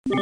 Another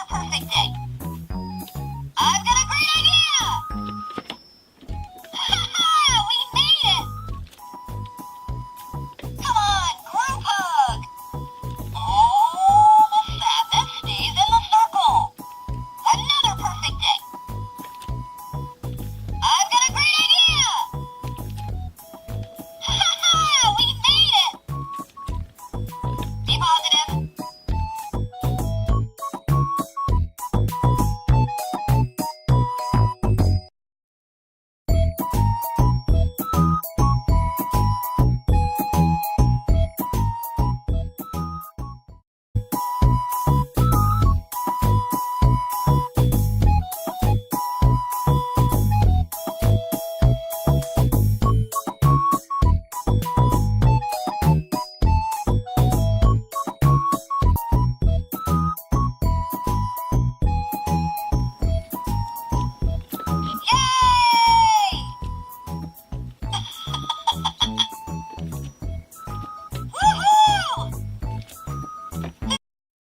perfect day. I've got a great idea. We made it. Come on, group hug. Oh, the sadness stays in the circle. Another perfect day. I've got a great idea. We made it. Be positive.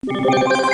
Woohoo!